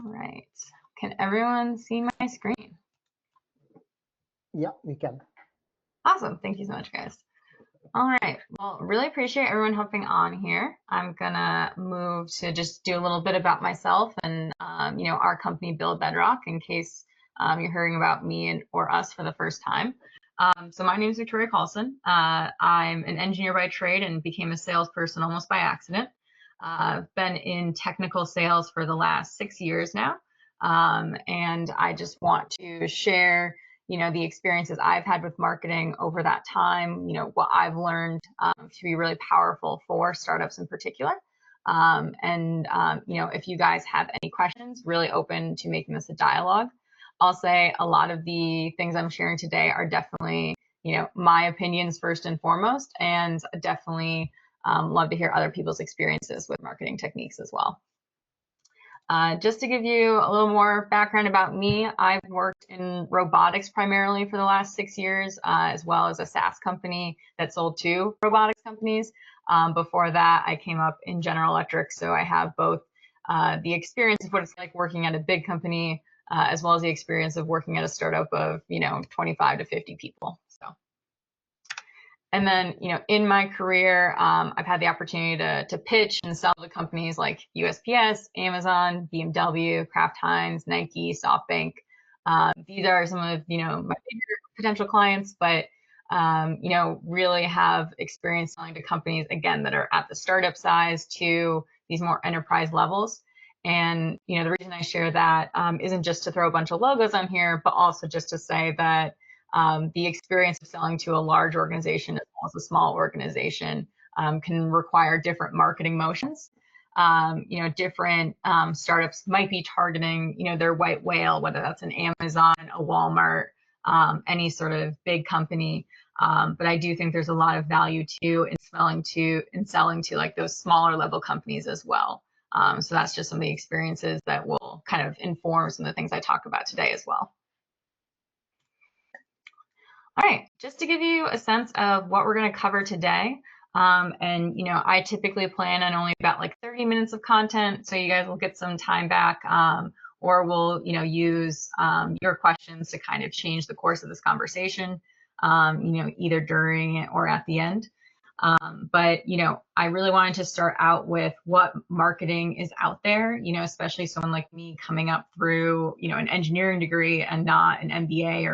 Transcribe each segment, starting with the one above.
right. Can everyone see my screen? Yeah, we can. Awesome. Thank you so much, guys. All right. Well, really appreciate everyone hopping on here. I'm gonna move to just do a little bit about myself and our company Build Bedrock in case you're hearing about me or us for the first time. So my name is Victoria Kallsen. I'm an engineer by trade and became a salesperson almost by accident. I've been in technical sales for the last 6 years now, and I just want to share the experiences I've had with marketing over that time, what I've learned to be really powerful for startups in particular. If you guys have any questions, really open to making this a dialogue. I'll say a lot of the things I'm sharing today are definitely, my opinions first and foremost, and definitely love to hear other people's experiences with marketing techniques as well. Just to give you a little more background about me, I've worked in robotics primarily for the last 6 years, as well as a SaaS company that sold to robotics companies. Before that, I came up in General Electric, so I have both the experience of what it's like working at a big company, as well as the experience of working at a startup of 25 to 50 people. And then, in my career, I've had the opportunity to pitch and sell to companies like USPS, Amazon, BMW, Kraft Heinz, Nike, SoftBank. These are some of, my favorite potential clients, but, really have experience selling to companies, again, that are at the startup size to these more enterprise levels. And, the reason I share that isn't just to throw a bunch of logos on here, but also just to say that the experience of selling to a large organization as well as a small organization can require different marketing motions. Different startups might be targeting, their white whale, whether that's an Amazon, a Walmart, any sort of big company. But I do think there's a lot of value too in selling to like those smaller level companies as well. So that's just some of the experiences that will kind of inform some of the things I talk about today as well. All right, just to give you a sense of what we're going to cover today. I typically plan on only about like 30 minutes of content, so you guys will get some time back, or we'll, use your questions to kind of change the course of this conversation, either during it or at the end. I really wanted to start out with what marketing is out there, especially someone like me coming up through, an engineering degree and not an MBA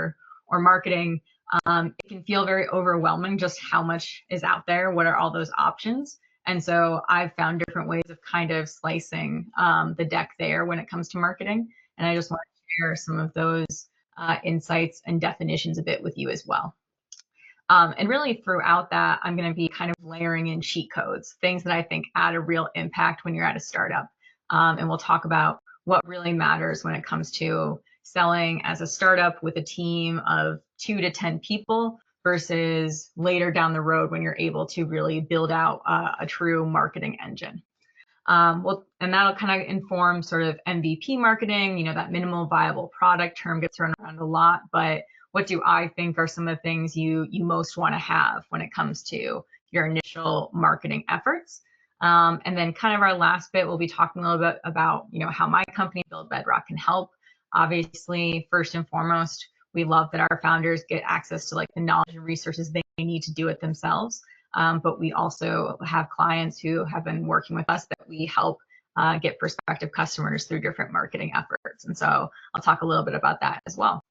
or marketing. It can feel very overwhelming just how much is out there. What are all those options? And so I've found different ways of kind of slicing the deck there when it comes to marketing. And I just want to share some of those insights and definitions a bit with you as well. And really throughout that, I'm going to be kind of layering in cheat codes, things that I think add a real impact when you're at a startup. And we'll talk about what really matters when it comes to selling as a startup with a team of 2 to 10 people versus later down the road when you're able to really build out a true marketing engine. And that'll kind of inform sort of MVP marketing, that minimal viable product term gets thrown around a lot, but what do I think are some of the things you most want to have when it comes to your initial marketing efforts? And then kind of our last bit, we'll be talking a little bit about, how my company Build Bedrock can help. Obviously, first and foremost, we love that our founders get access to like the knowledge and resources they need to do it themselves. But we also have clients who have been working with us that we help get prospective customers through different marketing efforts. And so I'll talk a little bit about that as well.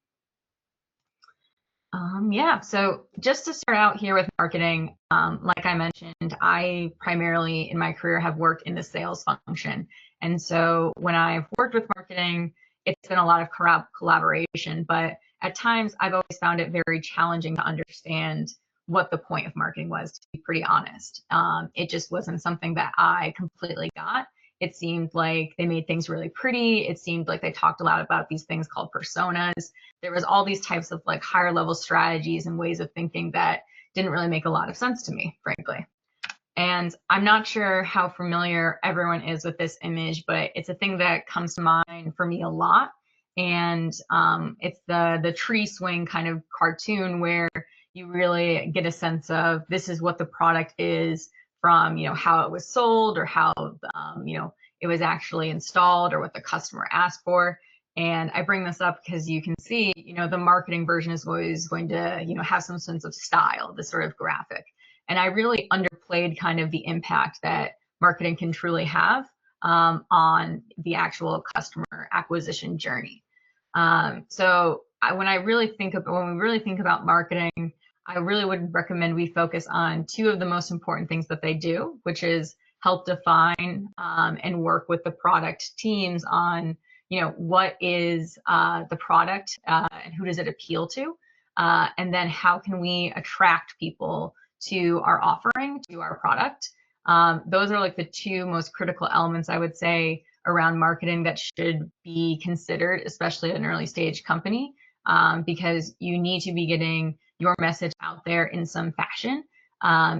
So just to start out here with marketing, like I mentioned, I primarily in my career have worked in the sales function. And so when I've worked with marketing, it's been a lot of collaboration, but at times I've always found it very challenging to understand what the point of marketing was, to be pretty honest. It just wasn't something that I completely got. It seemed like they made things really pretty. It seemed like they talked a lot about these things called personas. There was all these types of like higher level strategies and ways of thinking that didn't really make a lot of sense to me, frankly. And I'm not sure how familiar everyone is with this image, but it's a thing that comes to mind for me a lot. And it's the tree swing kind of cartoon where you really get a sense of this is what the product is from, how it was sold or how, it was actually installed or what the customer asked for. And I bring this up because you can see, the marketing version is always going to, have some sense of style, this sort of graphic. And I really underplayed kind of the impact that marketing can truly have on the actual customer acquisition journey. So when we really think about marketing, I really would recommend we focus on two of the most important things that they do, which is help define and work with the product teams on, what is the product and who does it appeal to? And then how can we attract people to our offering, to our product? Those are like the two most critical elements, I would say, around marketing that should be considered, especially at an early stage company, because you need to be getting your message out there in some fashion.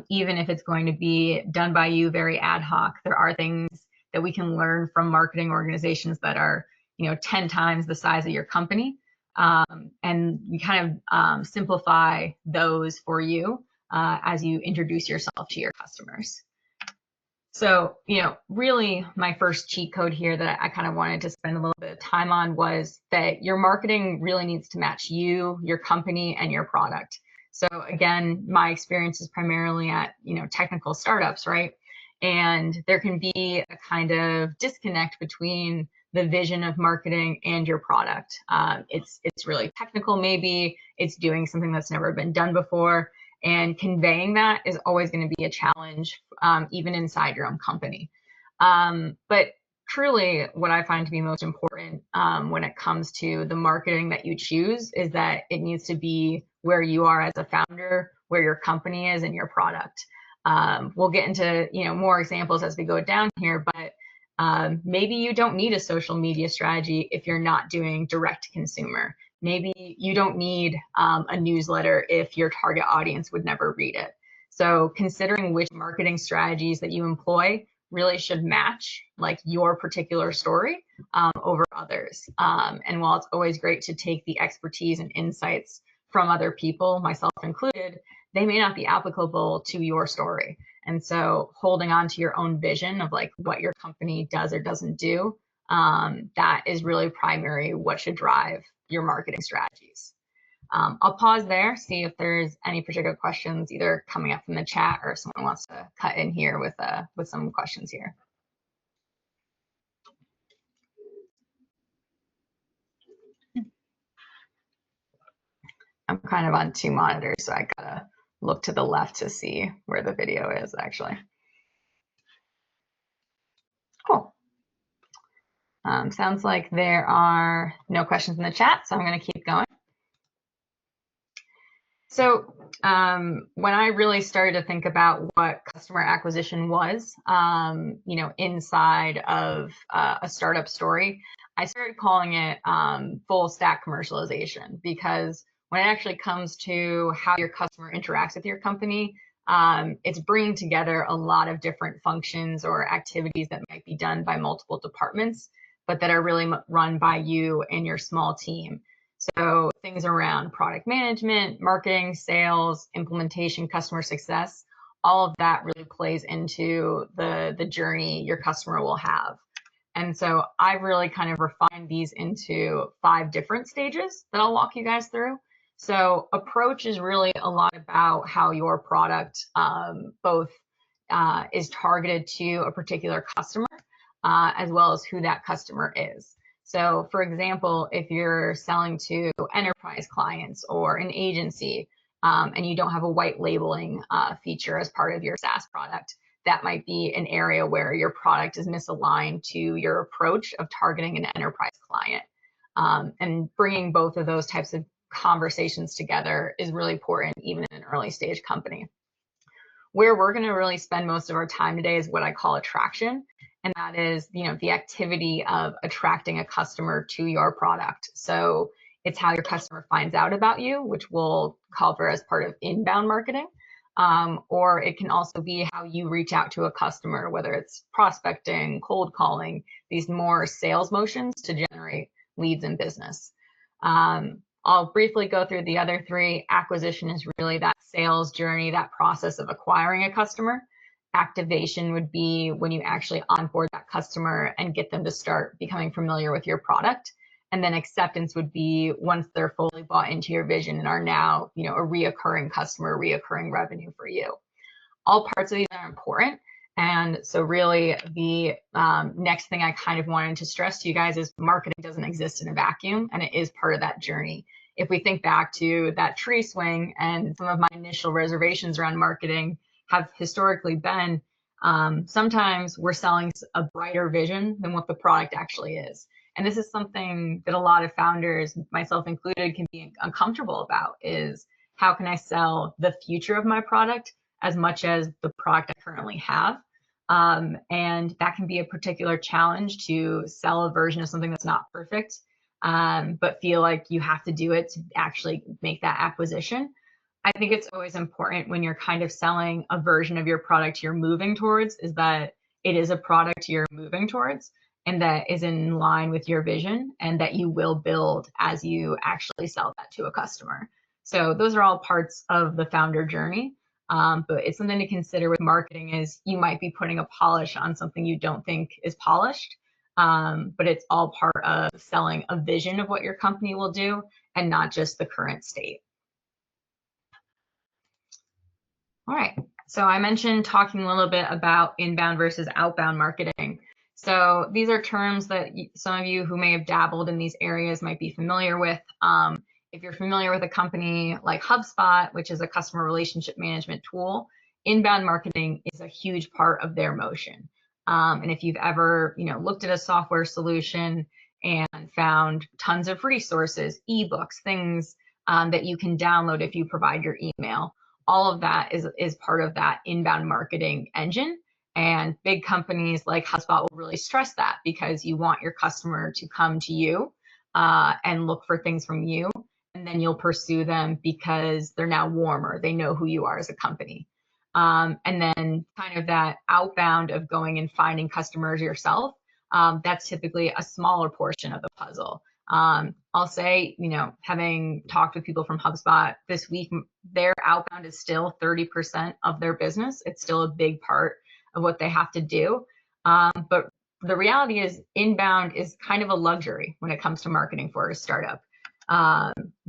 Even if it's going to be done by you very ad hoc, there are things that we can learn from marketing organizations that are, 10 times the size of your company. And we kind of simplify those for you as you introduce yourself to your customers. So, really my first cheat code here that I kind of wanted to spend a little bit of time on was that your marketing really needs to match you, your company, and your product. So again, my experience is primarily at, technical startups, right? And there can be a kind of disconnect between the vision of marketing and your product. It's really technical, maybe it's doing something that's never been done before. And conveying that is always going to be a challenge, even inside your own company. But truly, what I find to be most important when it comes to the marketing that you choose is that it needs to be where you are as a founder, where your company is, and your product. We'll get into more examples as we go down here, but maybe you don't need a social media strategy if you're not doing direct to consumer. Maybe you don't need a newsletter if your target audience would never read it. So considering which marketing strategies that you employ really should match like your particular story over others. And while it's always great to take the expertise and insights from other people, myself included, they may not be applicable to your story. And so holding on to your own vision of like what your company does or doesn't do, that is really primary what should drive your marketing strategies. I'll pause there, see if there's any particular questions either coming up from the chat or if someone wants to cut in here with some questions here. I'm kind of on two monitors, so I gotta look to the left to see where the video is actually. Cool. Sounds like there are no questions in the chat, so I'm going to keep going. So when I really started to think about what customer acquisition was, inside of a startup story, I started calling it full stack commercialization, because when it actually comes to how your customer interacts with your company, it's bringing together a lot of different functions or activities that might be done by multiple departments, but that are really run by you and your small team. So things around product management, marketing, sales, implementation, customer success, all of that really plays into the journey your customer will have. And so I've really kind of refined these into 5 different stages that I'll walk you guys through. So approach is really a lot about how your product both is targeted to a particular customer, as well as who that customer is. So for example, if you're selling to enterprise clients or an agency, and you don't have a white labeling feature as part of your SaaS product, that might be an area where your product is misaligned to your approach of targeting an enterprise client. And bringing both of those types of conversations together is really important, even in an early stage company. Where we're going to really spend most of our time today is what I call attraction. And that is, the activity of attracting a customer to your product. So it's how your customer finds out about you, which we'll cover as part of inbound marketing. Or it can also be how you reach out to a customer, whether it's prospecting, cold calling, these more sales motions to generate leads and business. I'll briefly go through the other 3. Acquisition is really that sales journey, that process of acquiring a customer. activation would be when you actually onboard that customer and get them to start becoming familiar with your product. And then acceptance would be once they're fully bought into your vision and are now, a reoccurring customer, reoccurring revenue for you. All parts of these are important. And so really the next thing I kind of wanted to stress to you guys is marketing doesn't exist in a vacuum, and it is part of that journey. If we think back to that tree swing, and some of my initial reservations around marketing have historically been sometimes we're selling a brighter vision than what the product actually is. And this is something that a lot of founders, myself included, can be uncomfortable about, is how can I sell the future of my product as much as the product I currently have? And that can be a particular challenge, to sell a version of something that's not perfect, but feel like you have to do it to actually make that acquisition. I think it's always important when you're kind of selling a version of your product you're moving towards, is that it is a product you're moving towards and that is in line with your vision, and that you will build as you actually sell that to a customer. So those are all parts of the founder journey. But it's something to consider with marketing, is you might be putting a polish on something you don't think is polished. But it's all part of selling a vision of what your company will do and not just the current state. All right, so I mentioned talking a little bit about inbound versus outbound marketing. So these are terms that some of you who may have dabbled in these areas might be familiar with. If you're familiar with a company like HubSpot, which is a customer relationship management tool, inbound marketing is a huge part of their motion. And if you've ever, looked at a software solution and found tons of resources, ebooks, things that you can download if you provide your email, all of that is part of that inbound marketing engine. And big companies like HubSpot will really stress that, because you want your customer to come to you and look for things from you, and then you'll pursue them because they're now warmer. They know who you are as a company. And then kind of that outbound of going and finding customers yourself, that's typically a smaller portion of the puzzle. I'll say, having talked with people from HubSpot this week, their outbound is still 30% of their business. It's still a big part of what they have to do. But the reality is inbound is kind of a luxury when it comes to marketing for a startup.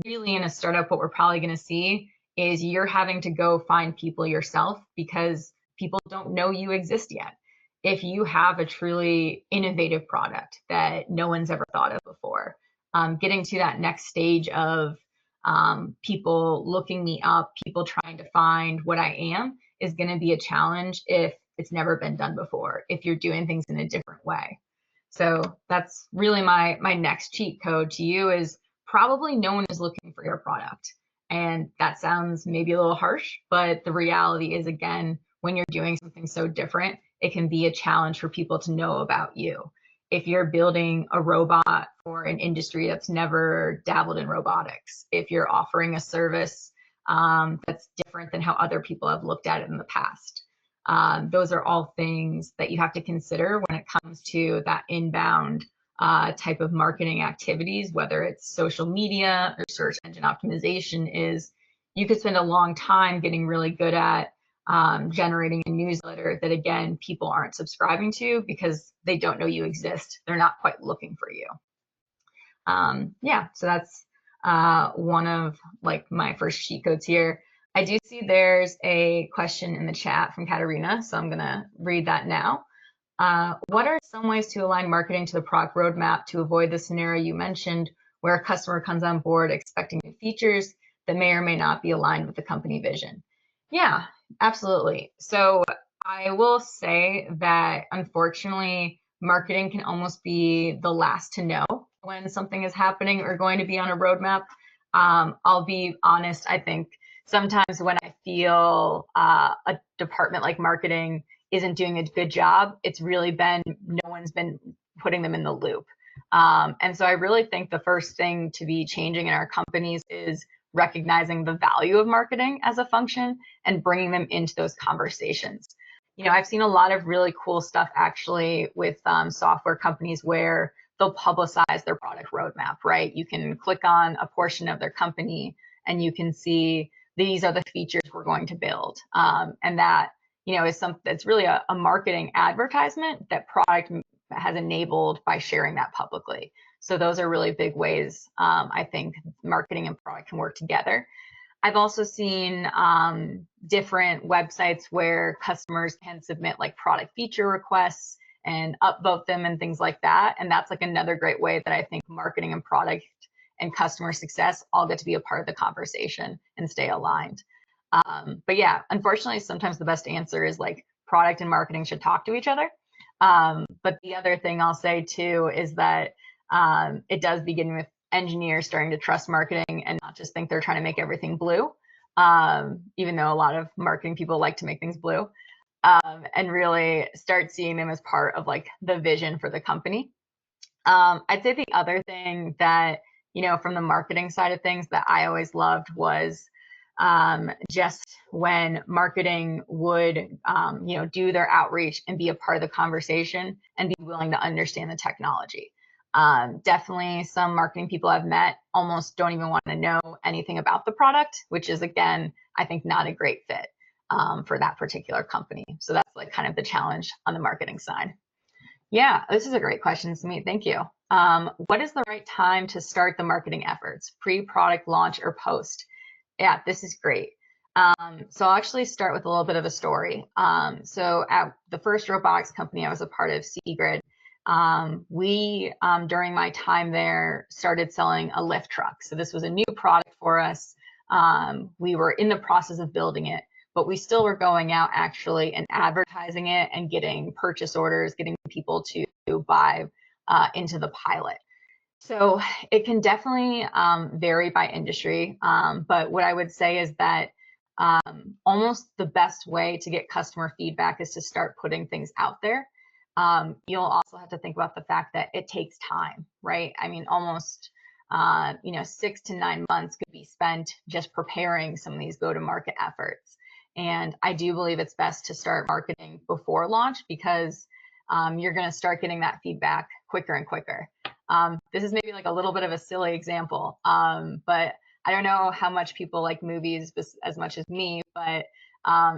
Really, in a startup, what we're probably going to see is you're having to go find people yourself, because people don't know you exist yet. If you have a truly innovative product that no one's ever thought of before, getting to that next stage of people looking me up, people trying to find what I am, is going to be a challenge if it's never been done before, if you're doing things in a different way. So that's really my next cheat code to you, is probably no one is looking for your product. And that sounds maybe a little harsh, but the reality is, again, when you're doing something so different, it can be a challenge for people to know about you. If you're building a robot for an industry that's never dabbled in robotics, if you're offering a service that's different than how other people have looked at it in the past, those are all things that you have to consider when it comes to that inbound type of marketing activities, whether it's social media or search engine optimization. Is you could spend a long time getting really good at generating a newsletter that, again, people aren't subscribing to because they don't know you exist. They're not quite looking for you. Yeah, so that's one of my first cheat codes here. I do see there's a question in the chat from Katarina, so I'm gonna read that now. What are some ways to align marketing to the product roadmap to avoid the scenario you mentioned, where a customer comes on board expecting new features that may or may not be aligned with the company vision? Yeah, absolutely. So I will say that, unfortunately, marketing can almost be the last to know when something is happening or going to be on a roadmap. I'll be honest, I think sometimes when I feel a department like marketing isn't doing a good job, it's really been no one's been putting them in the loop. And so I really think the first thing to be changing in our companies is recognizing the value of marketing as a function and bringing them into those conversations. I've seen a lot of really cool stuff actually with software companies where they'll publicize their product roadmap, right? You can click on a portion of their company and you can see these are the features we're going to build. And that is something that's really a marketing advertisement that product has enabled by sharing that publicly. So those are really big ways I think marketing and product can work together. I've also seen different websites where customers can submit like product feature requests and upvote them and things like that. And that's like another great way that I think marketing and product and customer success all get to be a part of the conversation and stay aligned. But yeah, unfortunately, sometimes the best answer is like product and marketing should talk to each other. But the other thing I'll say too is that it does begin with engineers starting to trust marketing and not just think they're trying to make everything blue, even though a lot of marketing people like to make things blue, and really start seeing them as part of like the vision for the company. I'd say the other thing that, from the marketing side of things that I always loved was just when marketing would, do their outreach and be a part of the conversation and be willing to understand the technology. Definitely some marketing people I've met almost don't even want to know anything about the product, which is, again, I think not a great fit for that particular company. So that's like kind of the challenge on the marketing side. Yeah, this is a great question, Sumit. Thank you. What is the right time to start the marketing efforts, pre-product launch or post? Yeah, this is great. So I'll actually start with a little bit of a story. So at the first robotics company I was a part of, Seagrid, we, during my time there, started selling a lift truck. So this was a new product for us. We were in the process of building it, but we still were going out actually and advertising it and getting purchase orders, getting people to buy into the pilot. So it can definitely vary by industry, but what I would say is that almost the best way to get customer feedback is to start putting things out there. You'll also have to think about the fact that it takes time, right? I mean, almost 6 to 9 months could be spent just preparing some of these go-to-market efforts. And I do believe it's best to start marketing before launch because you're going to start getting that feedback quicker and quicker. This is maybe like a little bit of a silly example, but I don't know how much people like movies as much as me, but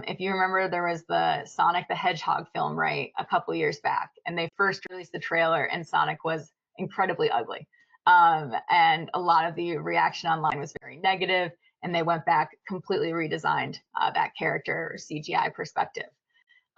if you remember, there was the Sonic the Hedgehog film, right, a couple years back, and they first released the trailer and Sonic was incredibly ugly. And a lot of the reaction online was very negative, and they went back, completely redesigned that character CGI perspective.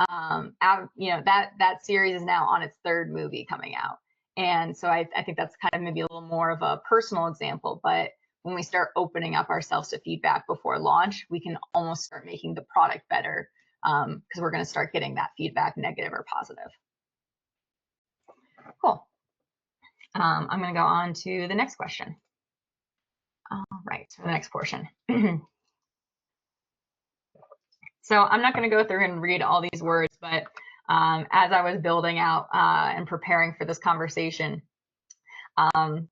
That series is now on its third movie coming out. And so I think that's kind of maybe a little more of a personal example, but when we start opening up ourselves to feedback before launch, we can almost start making the product better because we're going to start getting that feedback, negative or positive. Cool. I'm going to go on to the next question. All right, so the next portion. So I'm not going to go through and read all these words, but as I was building out and preparing for this conversation,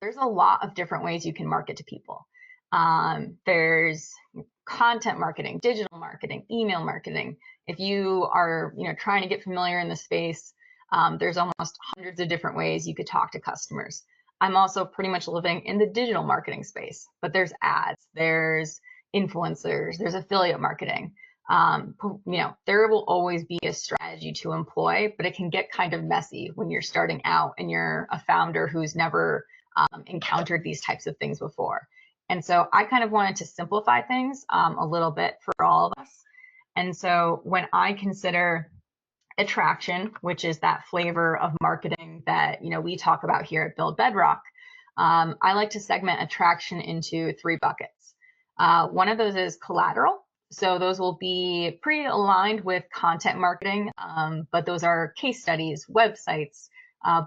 there's a lot of different ways you can market to people. There's content marketing, digital marketing, email marketing. If you are trying to get familiar in the space, there's almost hundreds of different ways you could talk to customers. I'm also pretty much living in the digital marketing space, but there's ads, there's influencers, there's affiliate marketing. There will always be a strategy to employ, but it can get kind of messy when you're starting out and you're a founder who's never encountered these types of things before. And so I kind of wanted to simplify things a little bit for all of us. And so when I consider attraction, which is that flavor of marketing that we talk about here at Build Bedrock, I like to segment attraction into 3 buckets. One of those is collateral. So those will be pretty aligned with content marketing, but those are case studies, websites,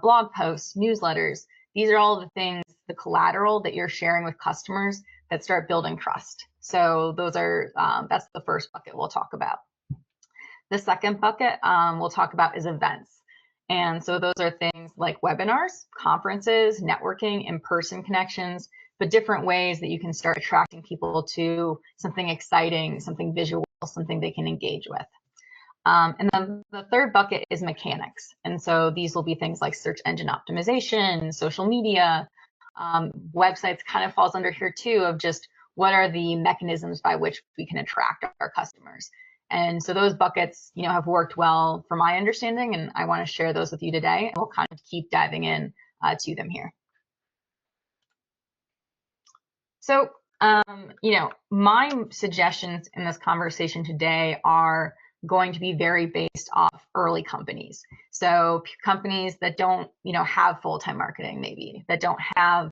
blog posts, newsletters. These are all the things, the collateral that you're sharing with customers that start building trust. So those are, that's the first bucket we'll talk about. The second bucket we'll talk about is events. And so those are things like webinars, conferences, networking, in-person connections, but different ways that you can start attracting people to something exciting, something visual, something they can engage with. And then the third bucket is mechanics. And so these will be things like search engine optimization, social media, websites kind of falls under here too, of just what are the mechanisms by which we can attract our customers. And so those buckets, have worked well from my understanding, and I want to share those with you today, and we'll kind of keep diving in to them here. So, my suggestions in this conversation today are going to be very based off early companies. So companies that don't, have full-time marketing, maybe that don't have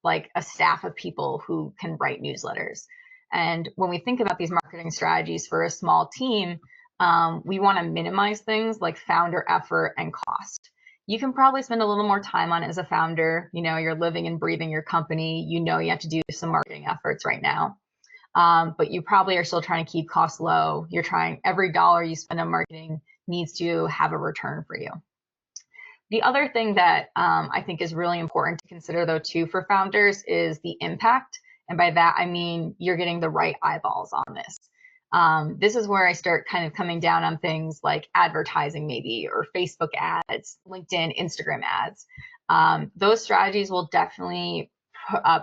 like a staff of people who can write newsletters. And when we think about these marketing strategies for a small team, we want to minimize things like founder effort and cost. You can probably spend a little more time on it as a founder. You're living and breathing your company. You have to do some marketing efforts right now. But you probably are still trying to keep costs low. You're trying every dollar you spend on marketing needs to have a return for you. The other thing that I think is really important to consider, though, too, for founders is the impact. And by that, I mean you're getting the right eyeballs on this. This is where I start kind of coming down on things like advertising, maybe, or Facebook ads, LinkedIn, Instagram ads. Those strategies will definitely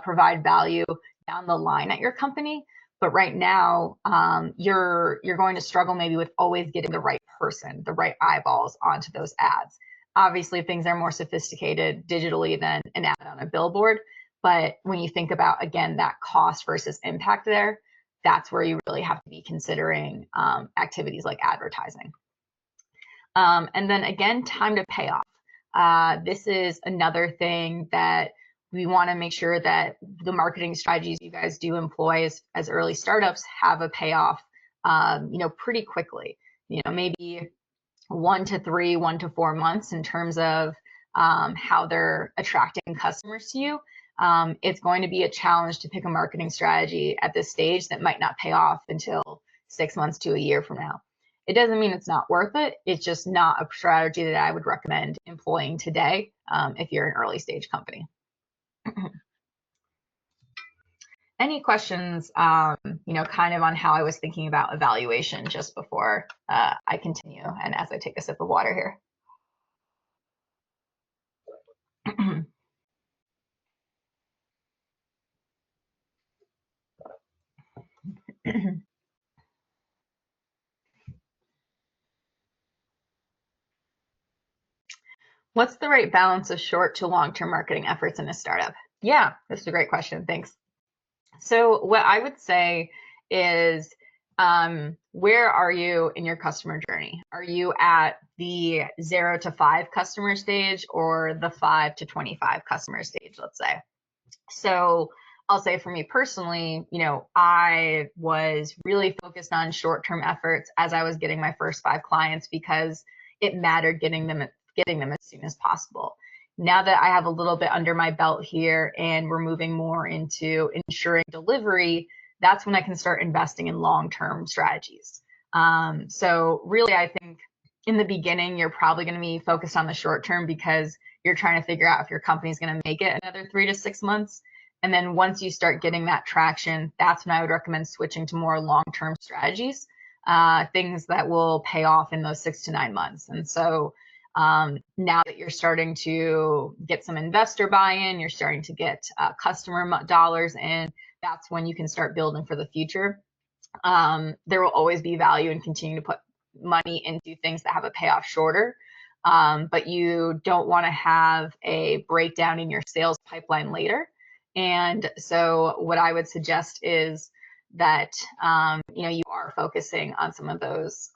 provide value down the line at your company. But right now, you're going to struggle maybe with always getting the right person, the right eyeballs onto those ads. Obviously, things are more sophisticated digitally than an ad on a billboard. But when you think about, again, that cost versus impact there, that's where you really have to be considering activities like advertising. And then again, time to pay off. This is another thing that we want to make sure that the marketing strategies you guys do employ as early startups have a payoff, pretty quickly. Maybe 1 to 3, 1 to 4 months in terms of how they're attracting customers to you. It's going to be a challenge to pick a marketing strategy at this stage that might not pay off until 6 months to a year from now. It doesn't mean it's not worth it. It's just not a strategy that I would recommend employing today if you're an early stage company. Any questions, kind of on how I was thinking about evaluation just before I continue and as I take a sip of water here? What's the right balance of short to long-term marketing efforts in a startup? Yeah, that's a great question. Thanks. So what I would say is, where are you in your customer journey? Are you at the 0 to 5 customer stage or the 5 to 25 customer stage, let's say? So I'll say for me personally, I was really focused on short-term efforts as I was getting my first 5 clients because it mattered getting them as soon as possible. Now that I have a little bit under my belt here and we're moving more into ensuring delivery, that's when I can start investing in long-term strategies. So really, I think in the beginning, you're probably going to be focused on the short term because you're trying to figure out if your company's going to make it another 3 to 6 months. And then once you start getting that traction, that's when I would recommend switching to more long-term strategies, things that will pay off in those 6 to 9 months. And so now that you're starting to get some investor buy-in, you're starting to get customer dollars in, that's when you can start building for the future. There will always be value in continuing to put money into things that have a payoff shorter, but you don't want to have a breakdown in your sales pipeline later. And so what I would suggest is that you are focusing on some of those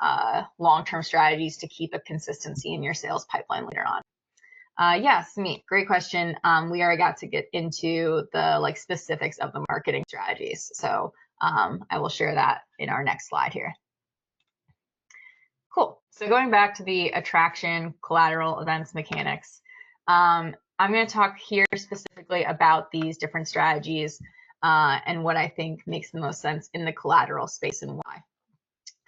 long-term strategies to keep a consistency in your sales pipeline later on. Yes, Meet, great question. We already got to get into the specifics of the marketing strategies, so I will share that in our next slide here. Cool. So going back to the attraction, collateral, events, mechanics, I'm going to talk here specifically about these different strategies and what I think makes the most sense in the collateral space and why.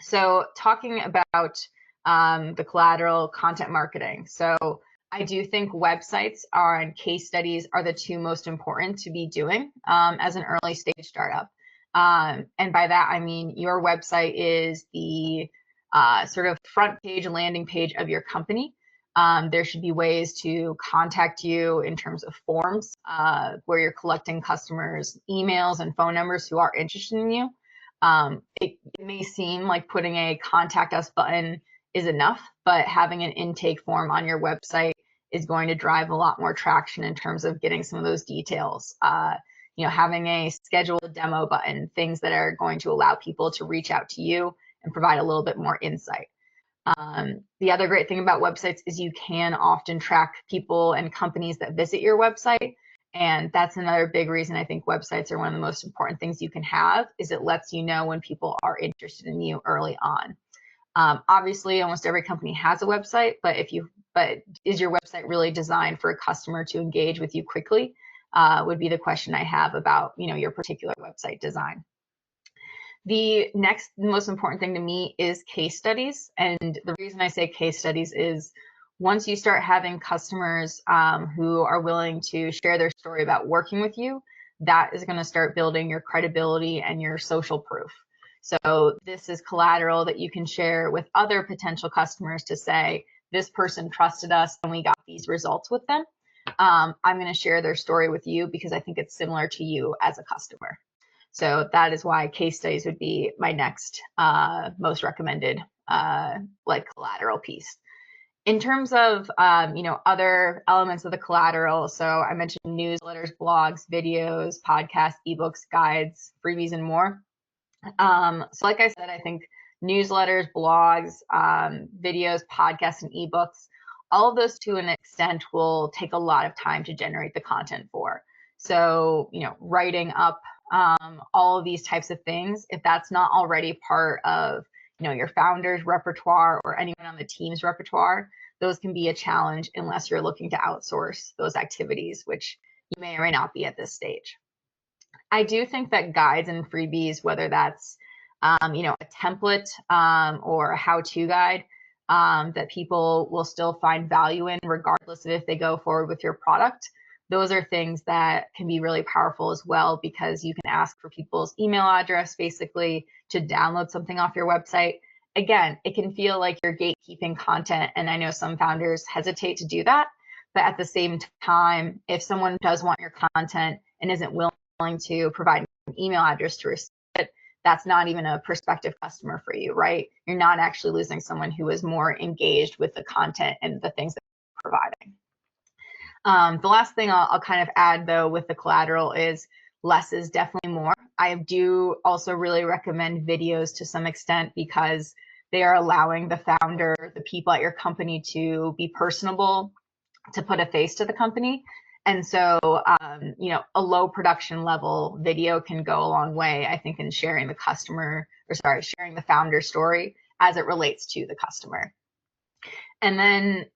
So talking about the collateral content marketing. So I do think websites and case studies are the 2 most important to be doing as an early stage startup. And by that, I mean your website is the sort of front page, landing page of your company. There should be ways to contact you in terms of forms where you're collecting customers' emails and phone numbers who are interested in you. It may seem like putting a contact us button is enough, but having an intake form on your website is going to drive a lot more traction in terms of getting some of those details. Having a schedule a demo button, things that are going to allow people to reach out to you and provide a little bit more insight. The other great thing about websites is you can often track people and companies that visit your website. And that's another big reason I think websites are one of the most important things you can have, is it lets you know when people are interested in you early on. Obviously, almost every company has a website, but is your website really designed for a customer to engage with you quickly? Would be the question I have about your particular website design. The next most important thing to me is case studies. And the reason I say case studies is once you start having customers who are willing to share their story about working with you, that is going to start building your credibility and your social proof. So this is collateral that you can share with other potential customers to say, this person trusted us and we got these results with them. I'm going to share their story with you because I think it's similar to you as a customer. So that is why case studies would be my next most recommended collateral piece. In terms of other elements of the collateral, so I mentioned newsletters, blogs, videos, podcasts, ebooks, guides, freebies, and more. So like I said, I think newsletters, blogs, videos, podcasts, and ebooks, all of those to an extent will take a lot of time to generate the content for. So, writing up all of these types of things, if that's not already part of, your founder's repertoire or anyone on the team's repertoire, those can be a challenge unless you're looking to outsource those activities, which you may or may not be at this stage. I do think that guides and freebies, whether that's, a template or a how-to guide, that people will still find value in regardless of if they go forward with your product. Those are things that can be really powerful as well, because you can ask for people's email address basically to download something off your website. Again, it can feel like you're gatekeeping content, and I know some founders hesitate to do that. But at the same time, if someone does want your content and isn't willing to provide an email address to receive it, that's not even a prospective customer for you, right? You're not actually losing someone who is more engaged with the content and the things that you're providing. The last thing I'll kind of add though with the collateral is less is definitely more. I do also really recommend videos to some extent because they are allowing the founder, the people at your company to be personable, to put a face to the company. And so, a low production level video can go a long way, I think, in sharing sharing the founder story as it relates to the customer. And then,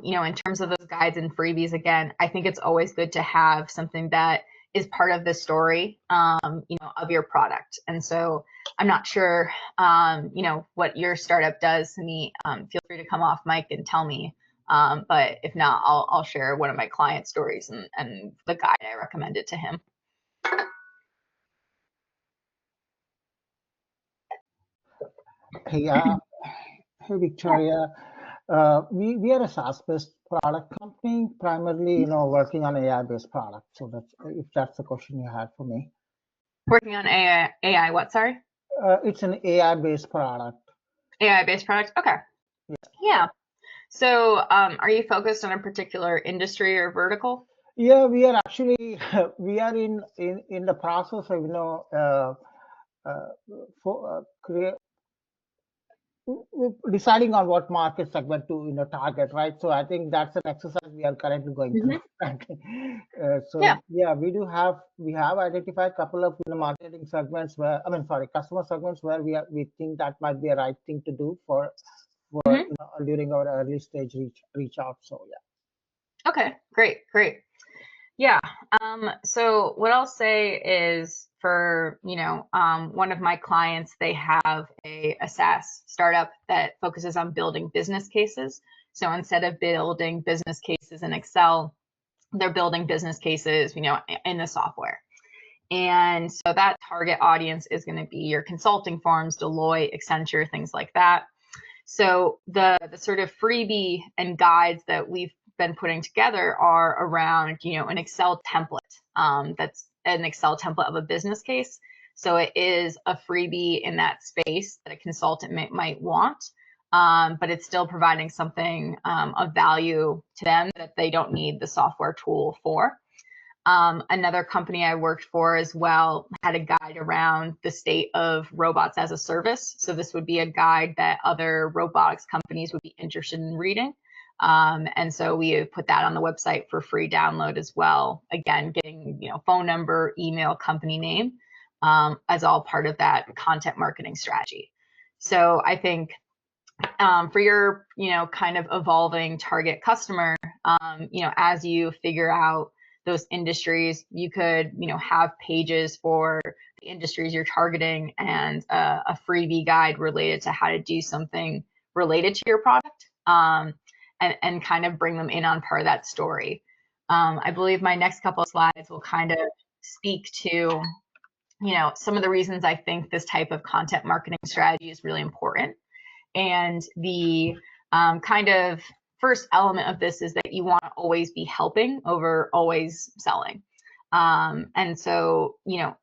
in terms of those guides and freebies, again, I think it's always good to have something that is part of the story, of your product. And so I'm not sure, what your startup does. Feel free to come off mic and tell me. But if not, I'll share one of my client stories and the guide I recommended to him. Hey, Victoria. We are a SaaS-based product company, primarily, working on AI-based products. So if that's the question you had for me. Working on AI what, sorry? It's an AI-based product. AI-based product? Okay. Yeah. So are you focused on a particular industry or vertical? Yeah, we are actually we are in the process of deciding on what market segment to target, right? So I think that's an exercise we are currently going through. We have identified a couple of marketing segments customer segments where we think that might be a right thing to do for during our early stage reach out. So yeah. Okay, great. Yeah. So what I'll say is for, one of my clients, they have a SaaS startup that focuses on building business cases. So instead of building business cases in Excel, they're building business cases, in the software. And so that target audience is going to be your consulting firms, Deloitte, Accenture, things like that. So the sort of freebie and guides that we've been putting together are around, an Excel template. That's an Excel template of a business case. So it is a freebie in that space that a consultant might want, but it's still providing something of value to them that they don't need the software tool for. Another company I worked for as well had a guide around the state of robots as a service. So this would be a guide that other robotics companies would be interested in reading. And so we put that on the website for free download as well. Again, getting phone number, email, company name as all part of that content marketing strategy. So I think for your kind of evolving target customer, as you figure out those industries, you could have pages for the industries you're targeting and a freebie guide related to how to do something related to your product, and kind of bring them in on part of that story. I believe my next couple of slides will kind of speak to some of the reasons I think this type of content marketing strategy is really important. And the kind of first element of this is that you want to always be helping over always selling. And so,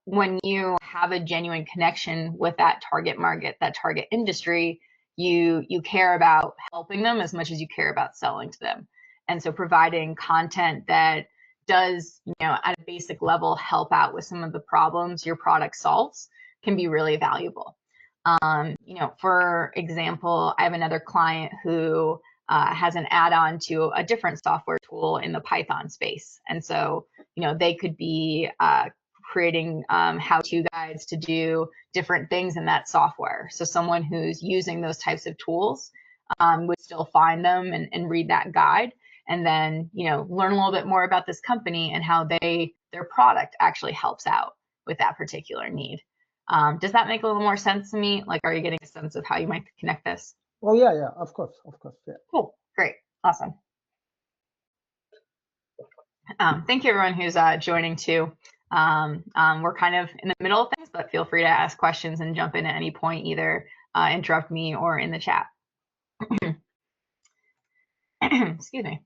when you have a genuine connection with that target market, that target industry, you care about helping them as much as you care about selling to them. And so providing content that does, at a basic level, help out with some of the problems your product solves can be really valuable. For example, I have another client who has an add-on to a different software tool in the Python space. And so, they could be creating how-to guides to do different things in that software. So someone who's using those types of tools would still find them and read that guide, and then, learn a little bit more about this company and how their product actually helps out with that particular need. Does that make a little more sense to me? Like, are you getting a sense of how you might connect this? Oh, yeah, of course, yeah. Cool, great, awesome. Thank you everyone who's joining too. We're kind of in the middle of things, but feel free to ask questions and jump in at any point, either interrupt me or in the chat. Excuse me.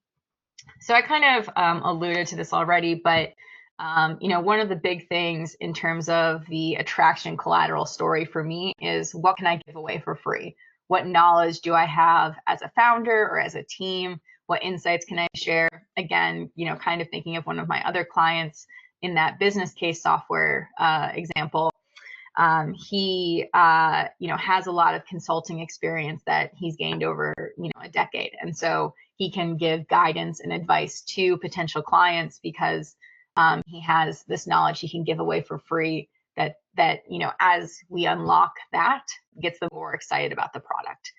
So I kind of alluded to this already, but one of the big things in terms of the attraction collateral story for me is, what can I give away for free? What knowledge do I have as a founder or as a team? What insights can I share? Again, kind of thinking of one of my other clients in that business case software example. He has a lot of consulting experience that he's gained over a decade, and so he can give guidance and advice to potential clients because he has this knowledge he can give away for free that as we unlock that, gets them more excited about the product.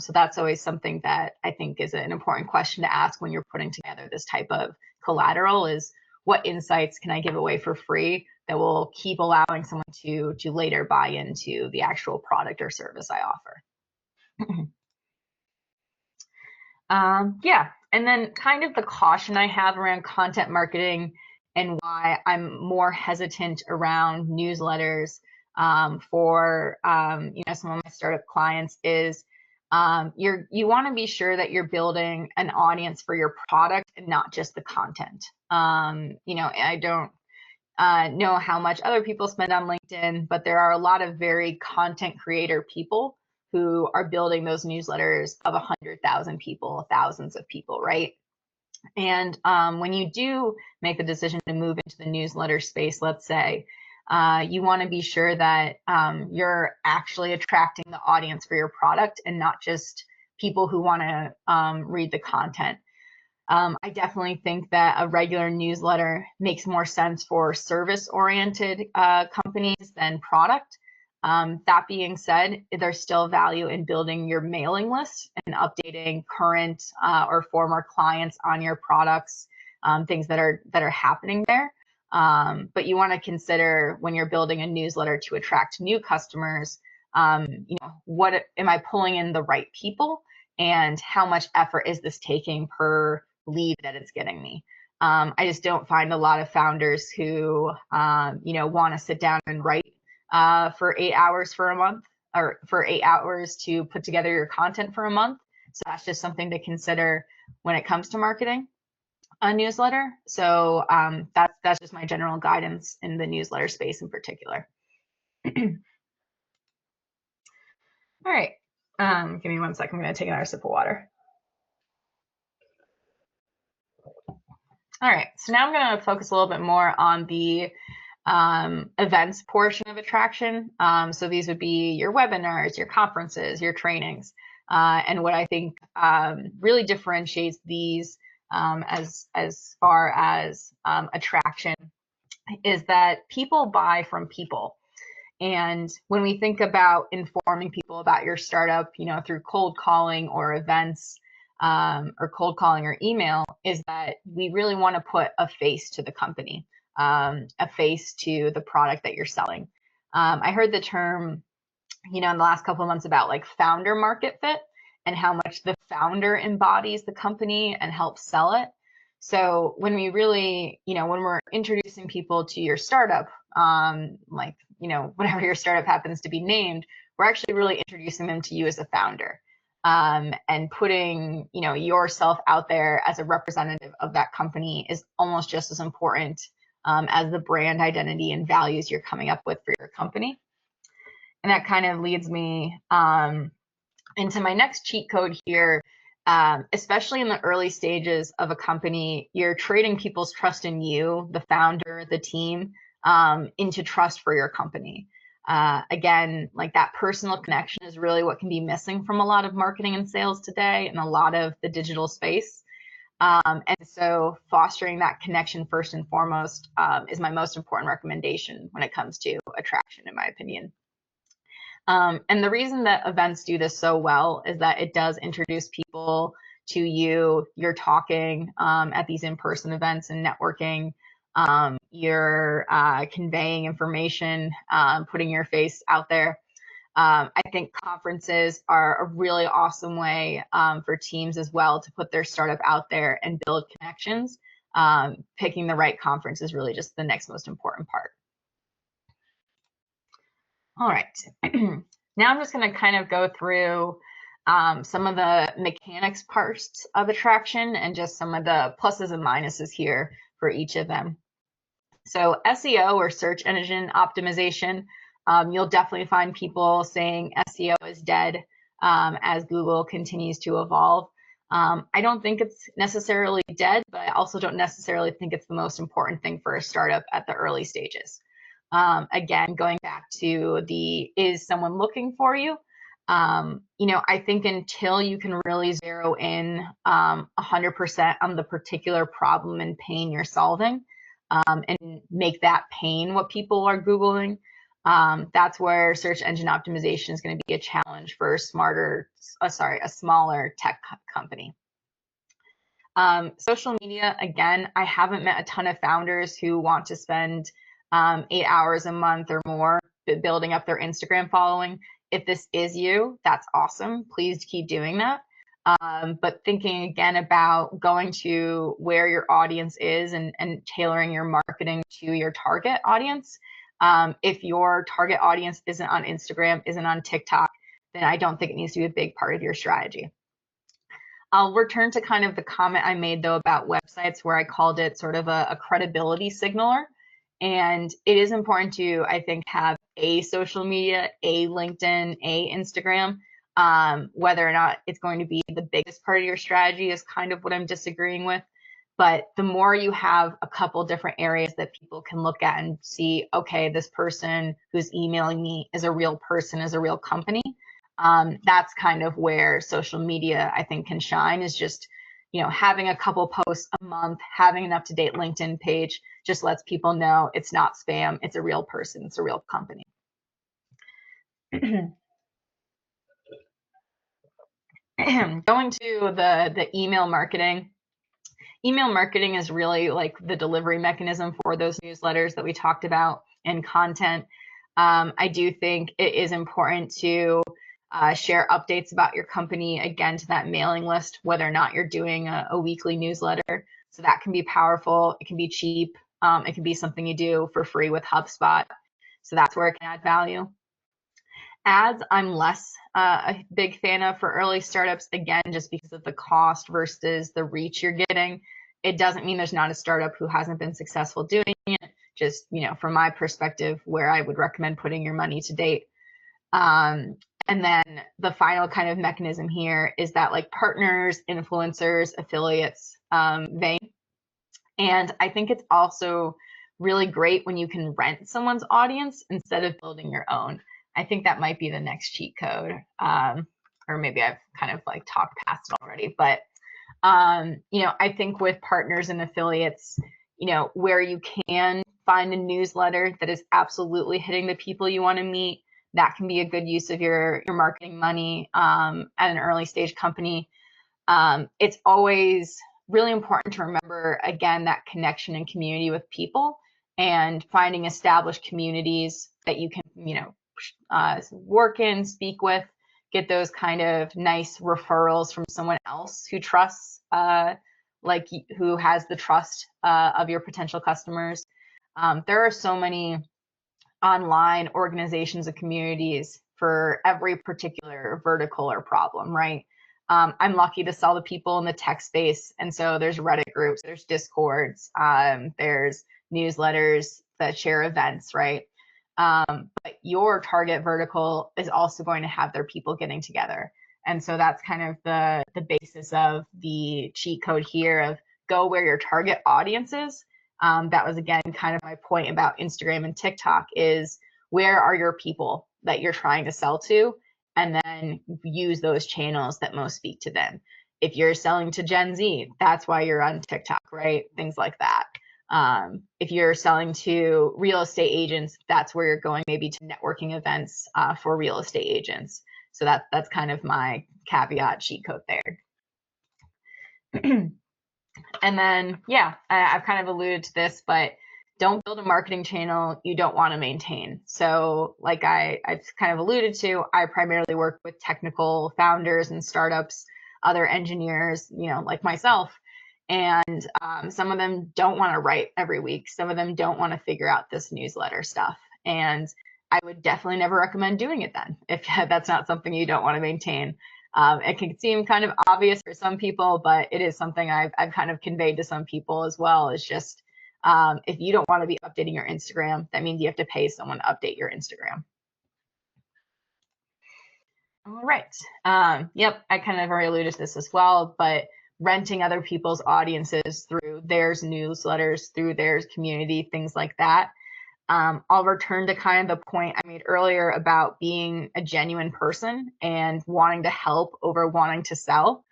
So that's always something that I think is an important question to ask when you're putting together this type of collateral, is what insights can I give away for free that will keep allowing someone to later buy into the actual product or service I offer. Yeah, and then kind of the caution I have around content marketing and why I'm more hesitant around newsletters for some of my startup clients is you want to be sure that you're building an audience for your product and not just the content. I don't know how much other people spend on LinkedIn, but there are a lot of very content creator people who are building those newsletters of 100,000 people, thousands of people, right? And when you do make the decision to move into the newsletter space, let's say, you want to be sure that you're actually attracting the audience for your product and not just people who want to read the content. I definitely think that a regular newsletter makes more sense for service-oriented companies than product. That being said, there's still value in building your mailing list and updating current or former clients on your products, things that are happening there. But you want to consider, when you're building a newsletter to attract new customers, what am I pulling in the right people, and how much effort is this taking per lead that it's getting me? I just don't find a lot of founders who want to sit down and write for 8 hours for a month, or for 8 hours to put together your content for a month. So that's just something to consider when it comes to marketing a newsletter. So that's just my general guidance in the newsletter space in particular. All right. Give me 1 second. I'm going to take another sip of water. All right. So now I'm going to focus a little bit more on the events portion of attraction. So these would be your webinars, your conferences, your trainings. And what I think really differentiates these as far as attraction is that people buy from people. And when we think about informing people about your startup, through cold calling or events, or cold calling or email, is that we really want to put a face to the company, a face to the product that you're selling. I heard the term, in the last couple of months about like founder market fit and how much the founder embodies the company and helps sell it. So when we really, when we're introducing people to your startup, whatever your startup happens to be named, we're actually really introducing them to you as a founder, and putting, yourself out there as a representative of that company is almost just as important as the brand identity and values you're coming up with for your company. And that kind of leads me into my next cheat code here. Especially in the early stages of a company, you're trading people's trust in you, the founder, the team, into trust for your company. Again, like that personal connection is really what can be missing from a lot of marketing and sales today and a lot of the digital space. And so fostering that connection first and foremost is my most important recommendation when it comes to attraction, in my opinion. And the reason that events do this so well is that it does introduce people to you. You're talking at these in-person events and networking. You're conveying information, putting your face out there. I think conferences are a really awesome way for teams as well to put their startup out there and build connections. Picking the right conference is really just the next most important part. All right. Now I'm just going to kind of go through some of the mechanics parts of attraction and just some of the pluses and minuses here for each of them. So SEO, or search engine optimization, you'll definitely find people saying SEO is dead as Google continues to evolve. I don't think it's necessarily dead, but I also don't necessarily think it's the most important thing for a startup at the early stages. Again, going back to is someone looking for you? I think until you can really zero in 100% on the particular problem and pain you're solving, and make that pain what people are Googling, that's where search engine optimization is going to be a challenge for a smaller tech company. Social media, again, I haven't met a ton of founders who want to spend 8 hours a month or more building up their Instagram following. If this is you, that's awesome. Please keep doing that. But thinking again about going to where your audience is and tailoring your marketing to your target audience. If your target audience isn't on Instagram, isn't on TikTok, then I don't think it needs to be a big part of your strategy. I'll return to kind of the comment I made though about websites, where I called it sort of a credibility signaler. And it is important to, I think, have a social media, a LinkedIn, a Instagram. Whether or not it's going to be the biggest part of your strategy is kind of what I'm disagreeing with. But the more you have a couple different areas that people can look at and see, okay, this person who's emailing me is a real person, is a real company. That's kind of where social media, I think, can shine, is just, having a couple posts a month, having an up-to-date LinkedIn page just lets people know it's not spam, it's a real person, it's a real company. Going to the email marketing. Email marketing is really like the delivery mechanism for those newsletters that we talked about and content. I do think it is important to share updates about your company, again, to that mailing list, whether or not you're doing a weekly newsletter. So that can be powerful. It can be cheap. It can be something you do for free with HubSpot. So that's where it can add value. Ads, I'm less a big fan of for early startups, again, just because of the cost versus the reach you're getting. It doesn't mean there's not a startup who hasn't been successful doing it. just, from my perspective, where I would recommend putting your money to date. And then the final kind of mechanism here is that like partners, influencers, affiliates vein. And I think it's also really great when you can rent someone's audience instead of building your own. I think that might be the next cheat code. Or maybe I've kind of like talked past it already, but I think with partners and affiliates, where you can find a newsletter that is absolutely hitting the people you want to meet, that can be a good use of your marketing money at an early stage company. It's always really important to remember, again, that connection and community with people, and finding established communities that you can, work in, speak with, get those kind of nice referrals from someone else who trusts, who has the trust of your potential customers. There are so many online organizations and communities for every particular vertical or problem, right? I'm lucky to sell to people in the tech space. And so there's Reddit groups, there's Discords, there's newsletters that share events, right? But your target vertical is also going to have their people getting together. And so that's kind of the basis of the cheat code here of go where your target audience is. That was, again, kind of my point about Instagram and TikTok is where are your people that you're trying to sell to? And then use those channels that most speak to them. If you're selling to Gen Z, that's why you're on TikTok, right? Things like that. If you're selling to real estate agents, that's where you're going maybe to networking events for real estate agents. So that's kind of my caveat cheat code there. And then, yeah, I've kind of alluded to this, but don't build a marketing channel you don't want to maintain. So like I've kind of alluded to, I primarily work with technical founders and startups, other engineers, like myself. And some of them don't want to write every week. Some of them don't want to figure out this newsletter stuff. And I would definitely never recommend doing it then if that's not something you don't want to maintain. It can seem kind of obvious for some people, but it is something I've kind of conveyed to some people as well. Is just if you don't want to be updating your Instagram, that means you have to pay someone to update your Instagram. All right. Yep, I kind of already alluded to this as well, but renting other people's audiences through their newsletters, through their community, things like that. I'll return to kind of the point I made earlier about being a genuine person and wanting to help over wanting to sell.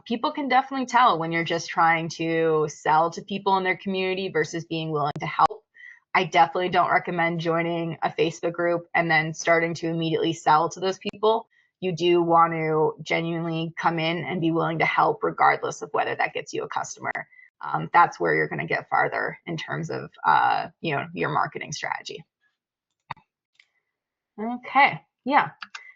People can definitely tell when you're just trying to sell to people in their community versus being willing to help. I definitely don't recommend joining a Facebook group and then starting to immediately sell to those people. You do want to genuinely come in and be willing to help regardless of whether that gets you a customer. That's where you're going to get farther in terms of, your marketing strategy. Okay, yeah.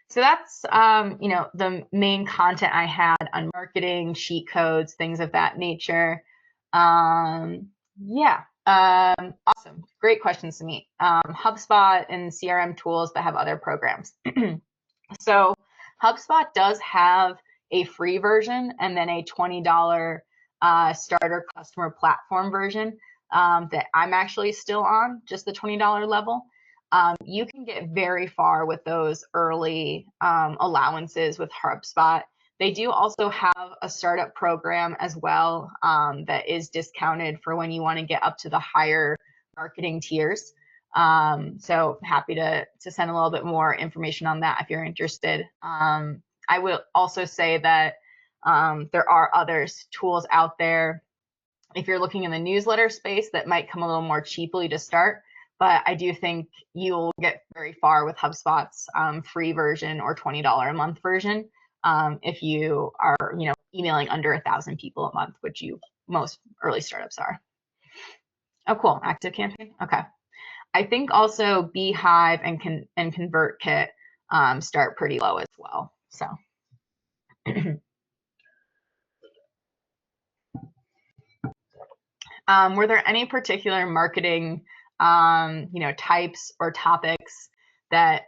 So that's, the main content I had on marketing, cheat codes, things of that nature. Yeah. Awesome. Great questions to meet. HubSpot and CRM tools that have other programs. So HubSpot does have a free version and then a $20 starter customer platform version that I'm actually still on, just the $20 level. You can get very far with those early allowances with HubSpot. They do also have a startup program as well that is discounted for when you want to get up to the higher marketing tiers. So happy to send a little bit more information on that if you're interested. I will also say that there are other tools out there if you're looking in the newsletter space that might come a little more cheaply to start. But I do think you'll get very far with HubSpot's free version or $20 a month version if you are, emailing under 1,000 people a month, which most early startups are. Oh, cool. ActiveCampaign. Okay. I think also Beehive and ConvertKit start pretty low as well. So. Were there any particular marketing, types or topics that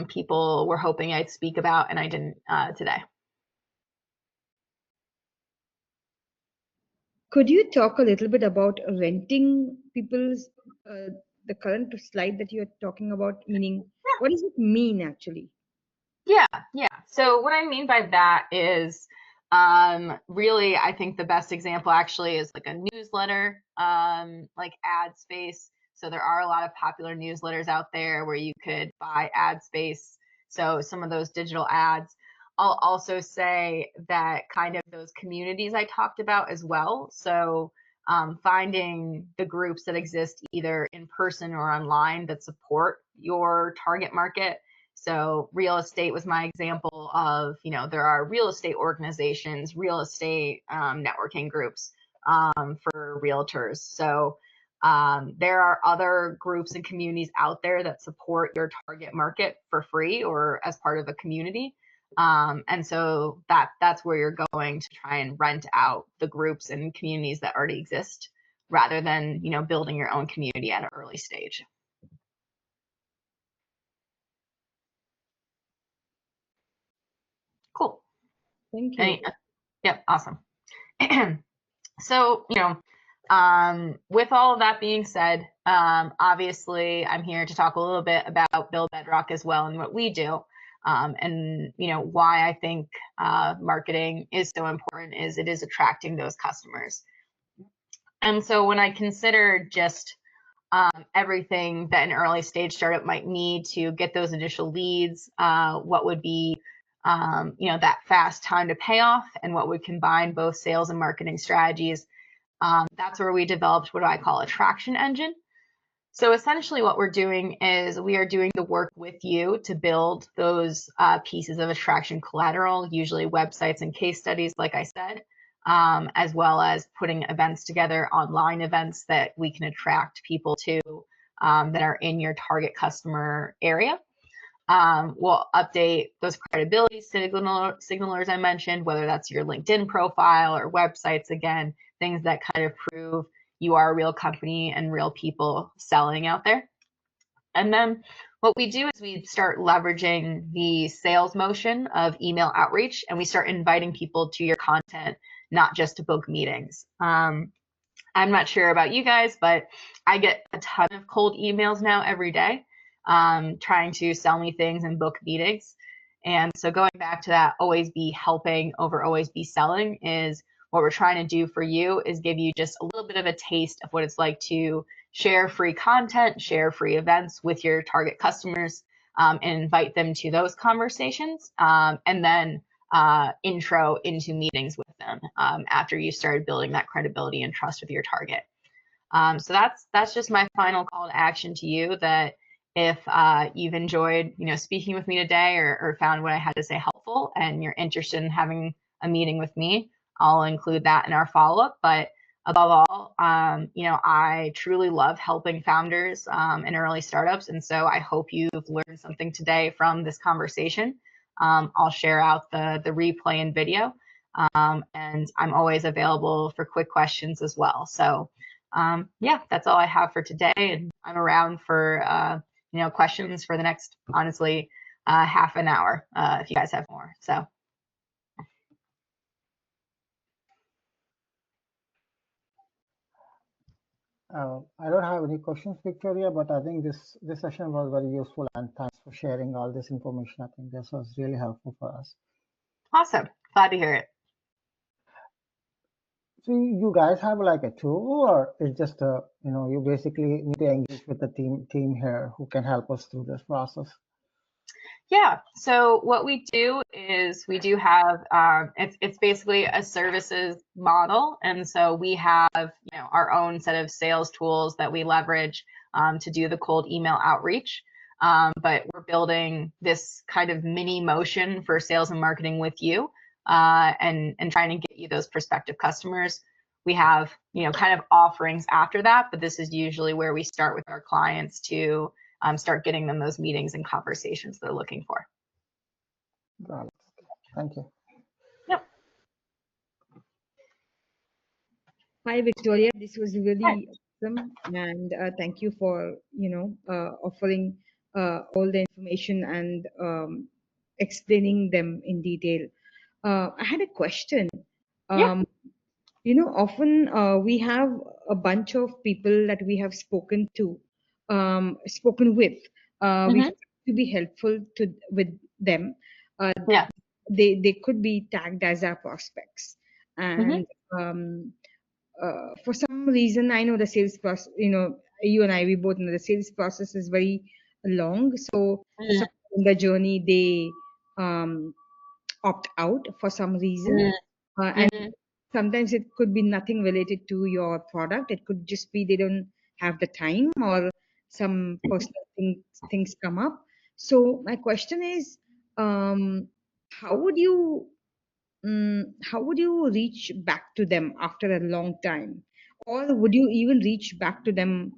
people were hoping I'd speak about and I didn't today? Could you talk a little bit about renting people's the current slide that you're talking about? Meaning, what does it mean actually? Yeah. So what I mean by that is really, I think the best example actually is like a newsletter, like ad space. So there are a lot of popular newsletters out there where you could buy ad space. So some of those digital ads. I'll also say that kind of those communities I talked about as well. So finding the groups that exist either in person or online that support your target market. So real estate was my example of, there are real estate organizations, real estate networking groups for realtors. So there are other groups and communities out there that support your target market for free or as part of a community. And so that's where you're going to try and rent out the groups and communities that already exist rather than, building your own community at an early stage. Cool. Thank you. Yep, awesome. So, with all of that being said, obviously I'm here to talk a little bit about Build Bedrock as well and what we do. And why I think marketing is so important is it is attracting those customers. And so when I consider just everything that an early stage startup might need to get those initial leads, what would be that fast time to payoff, and what would combine both sales and marketing strategies. That's where we developed what I call a traction engine. So essentially what we're doing is we are doing the work with you to build those pieces of attraction collateral, usually websites and case studies, like I said, as well as putting events together, online events that we can attract people to that are in your target customer area. We'll update those credibility signalers I mentioned, whether that's your LinkedIn profile or websites, again, things that kind of prove you are a real company and real people selling out there. And then what we do is we start leveraging the sales motion of email outreach, and we start inviting people to your content, not just to book meetings. I'm not sure about you guys, but I get a ton of cold emails now every day, trying to sell me things and book meetings. And so going back to that always be helping over always be selling is what we're trying to do for you is give you just a little bit of a taste of what it's like to share free content, share free events with your target customers, and invite them to those conversations, and then intro into meetings with them after you started building that credibility and trust with your target. So that's just my final call to action to you, that if you've enjoyed speaking with me today or found what I had to say helpful and you're interested in having a meeting with me, I'll include that in our follow-up. But above all, I truly love helping founders and early startups. And so I hope you've learned something today from this conversation. I'll share out the replay and video. And I'm always available for quick questions as well. So that's all I have for today. And I'm around for, questions for the next, honestly, half an hour if you guys have more. So. I don't have any questions, Victoria, but I think this session was very useful, and thanks for sharing all this information. I think this was really helpful for us. Awesome. Glad to hear it. So you guys have like a tool, or it's just you basically need to engage with the team here who can help us through this process? Yeah. So what we do is we do have it's basically a services model, and so we have our own set of sales tools that we leverage to do the cold email outreach. But we're building this kind of mini motion for sales and marketing with you, and trying to get you those prospective customers. We have kind of offerings after that, but this is usually where we start with our clients to start getting them those meetings and conversations they're looking for. Got it. Thank you. Yep. Hi, Victoria. This was really awesome, and thank you for offering all the information and explaining them in detail. I had a question. Yeah. often we have a bunch of people that we have spoken with. We Hmm. try to be helpful with them. Uh, Yeah. they could be tagged as our prospects, Hmm. and for some reason, I know the sales process. You and I, we both know the sales process is very long. So some in the journey they opt out for some reason, and Hmm. sometimes it could be nothing related to your product. It could just be they don't have the time or some personal things come up. So my question is, um, how would you how would you reach back to them after a long time, or would you even reach back to them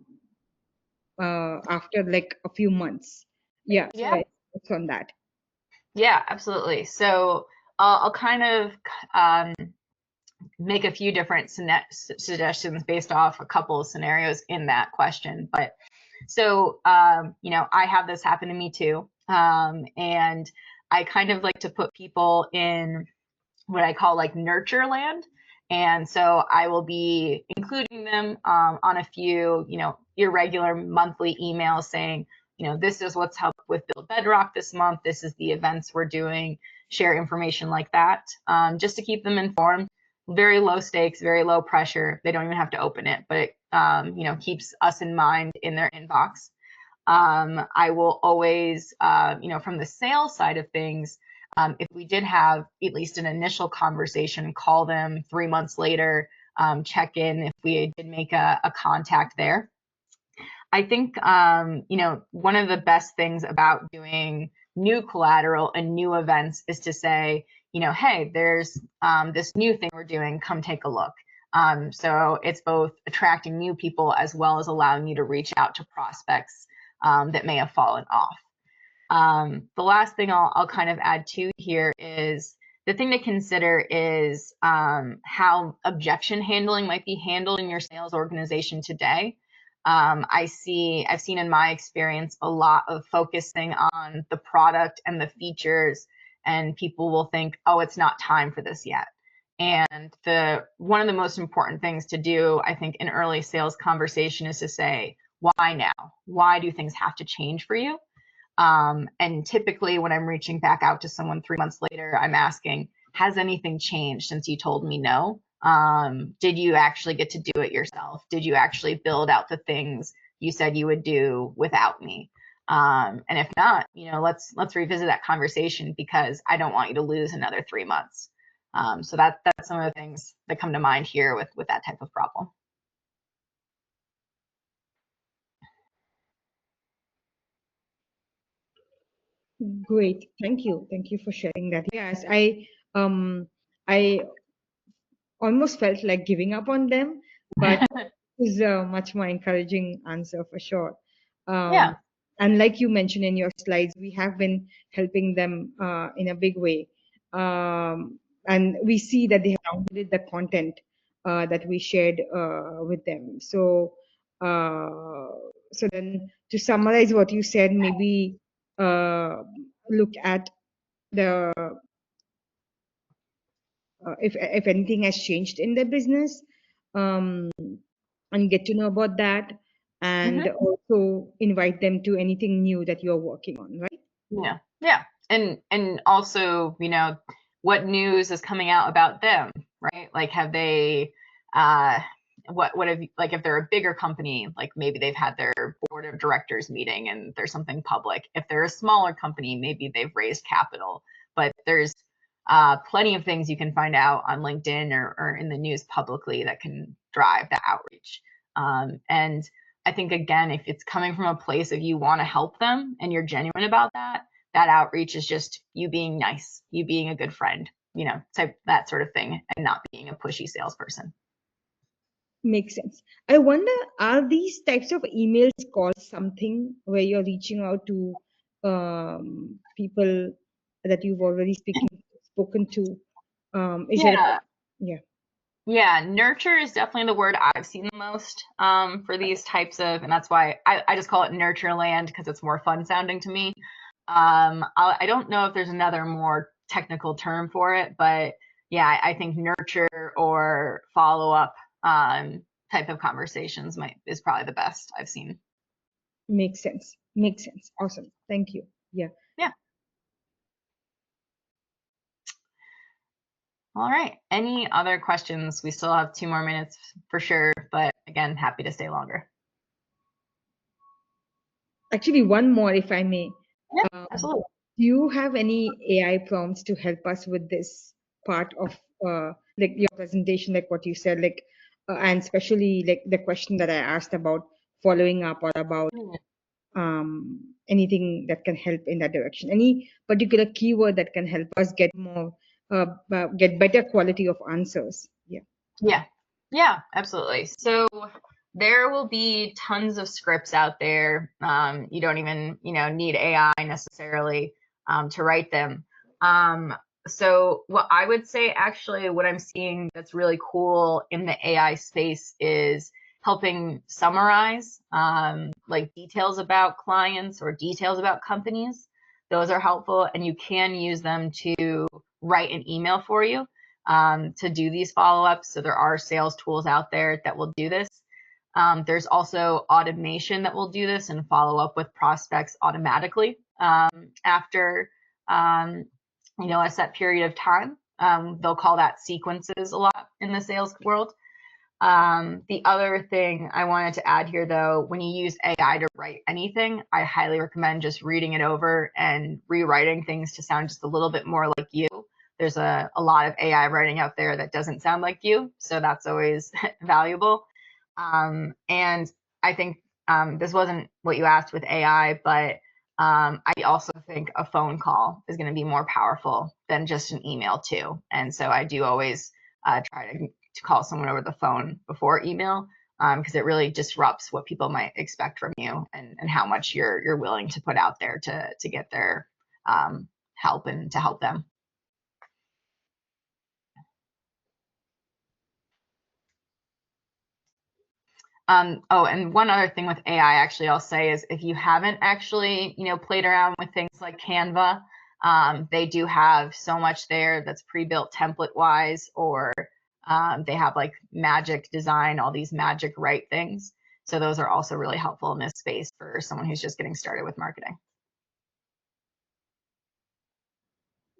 after like a few months? Yeah. So Yeah. it's on that. Yeah, absolutely. So I'll kind of um, make a few different suggestions based off a couple of scenarios in that question. But so, I have this happen to me too. And I kind of like to put people in what I call like nurture land. And so I will be including them on a few, irregular monthly emails saying, this is what's up with Build Bedrock this month. This is the events we're doing. Share information like that, just to keep them informed. Very low stakes, very low pressure. They don't even have to open it, but it, keeps us in mind in their inbox. I will always, from the sales side of things, if we did have at least an initial conversation, call them 3 months later, check in if we did make a contact there. I think, one of the best things about doing new collateral and new events is to say, hey, there's this new thing we're doing, come take a look. So it's both attracting new people as well as allowing you to reach out to prospects that may have fallen off. The last thing I'll kind of add to here is the thing to consider is how objection handling might be handled in your sales organization today. I've seen in my experience a lot of focusing on the product and the features, and people will think, oh, it's not time for this yet. And one of the most important things to do, I think, in early sales conversation is to say, why now? Why do things have to change for you? And typically when I'm reaching back out to someone 3 months later, I'm asking, has anything changed since you told me no? Did you actually get to do it yourself? Did you actually build out the things you said you would do without me? And if not, let's revisit that conversation, because I don't want you to lose another 3 months. So that's some of the things that come to mind here with that type of problem. Great. Thank you. Thank you for sharing that. Yes, I almost felt like giving up on them, but this is a much more encouraging answer for sure. Yeah. And like you mentioned in your slides, we have been helping them in a big way. And we see that they have downloaded the content that we shared with them. So then to summarize what you said, maybe look at the if anything has changed in their business, um, and get to know about that, and Mm-hmm. also invite them to anything new that you're working on, right? Yeah. Yeah. And also, what news is coming out about them, right? Like, have they, what have like, if they're a bigger company, like maybe they've had their board of directors meeting and there's something public. If they're a smaller company, maybe they've raised capital, but there's plenty of things you can find out on LinkedIn or in the news publicly that can drive that outreach. And I think, again, if it's coming from a place of you want to help them and you're genuine about that, that outreach is just you being nice, you being a good friend, type that sort of thing, and not being a pushy salesperson. Makes sense. I wonder, are these types of emails called something where you're reaching out to people that you've already spoken to? Is there Yeah. yeah. Yeah, nurture is definitely the word I've seen the most for these types of, and that's why I just call it nurture land, because it's more fun sounding to me. I don't know if there's another more technical term for it, but yeah, I think nurture or follow up type of conversations is probably the best I've seen. Makes sense. Makes sense. Awesome. Thank you. Yeah. Yeah. All right. Any other questions? We still have 2 more minutes for sure, but again, happy to stay longer. Actually, one more, if I may. Yeah, absolutely. Do you have any AI prompts to help us with this part of like your presentation, like what you said, like and especially like the question that I asked about following up or about anything that can help in that direction? Any particular keyword that can help us get more get better quality of answers? Yeah. Yeah, absolutely. So there will be tons of scripts out there. You don't even, need AI necessarily to write them. So what I would say, actually, what I'm seeing that's really cool in the AI space is helping summarize like details about clients or details about companies. Those are helpful, and you can use them to write an email for you to do these follow-ups. So there are sales tools out there that will do this. There's also automation that will do this and follow up with prospects automatically after a set period of time. They'll call that sequences a lot in the sales world. The other thing I wanted to add here, though, when you use AI to write anything, I highly recommend just reading it over and rewriting things to sound just a little bit more like you. There's a lot of AI writing out there that doesn't sound like you, so that's always valuable. And I think this wasn't what you asked with AI, but I also think a phone call is going to be more powerful than just an email too. And so I do always try to call someone over the phone before email because it really disrupts what people might expect from you and how much you're willing to put out there to get their help and to help them. Oh, and one other thing with AI, actually, I'll say is if you haven't actually, played around with things like Canva, they do have so much there that's pre-built template-wise, or they have like magic design, all these magic write things. So those are also really helpful in this space for someone who's just getting started with marketing.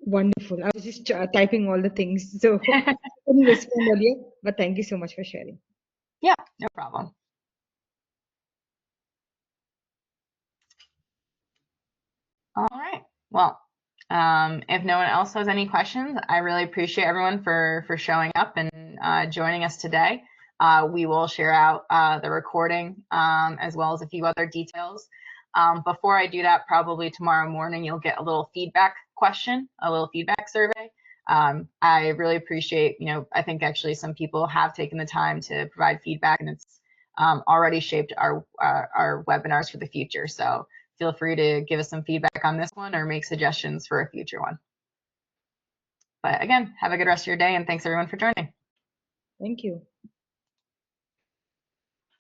Wonderful. I was just typing all the things, so I couldn't respond earlier, but thank you so much for sharing. Yeah, no problem. All right. Well, if no one else has any questions, I really appreciate everyone for showing up and joining us today. We will share out the recording as well as a few other details. Before I do that, probably tomorrow morning, you'll get a little feedback question, a little feedback survey. I really appreciate, I think actually some people have taken the time to provide feedback, and it's already shaped our webinars for the future. So feel free to give us some feedback on this one or make suggestions for a future one. But again, have a good rest of your day, and thanks everyone for joining. Thank you.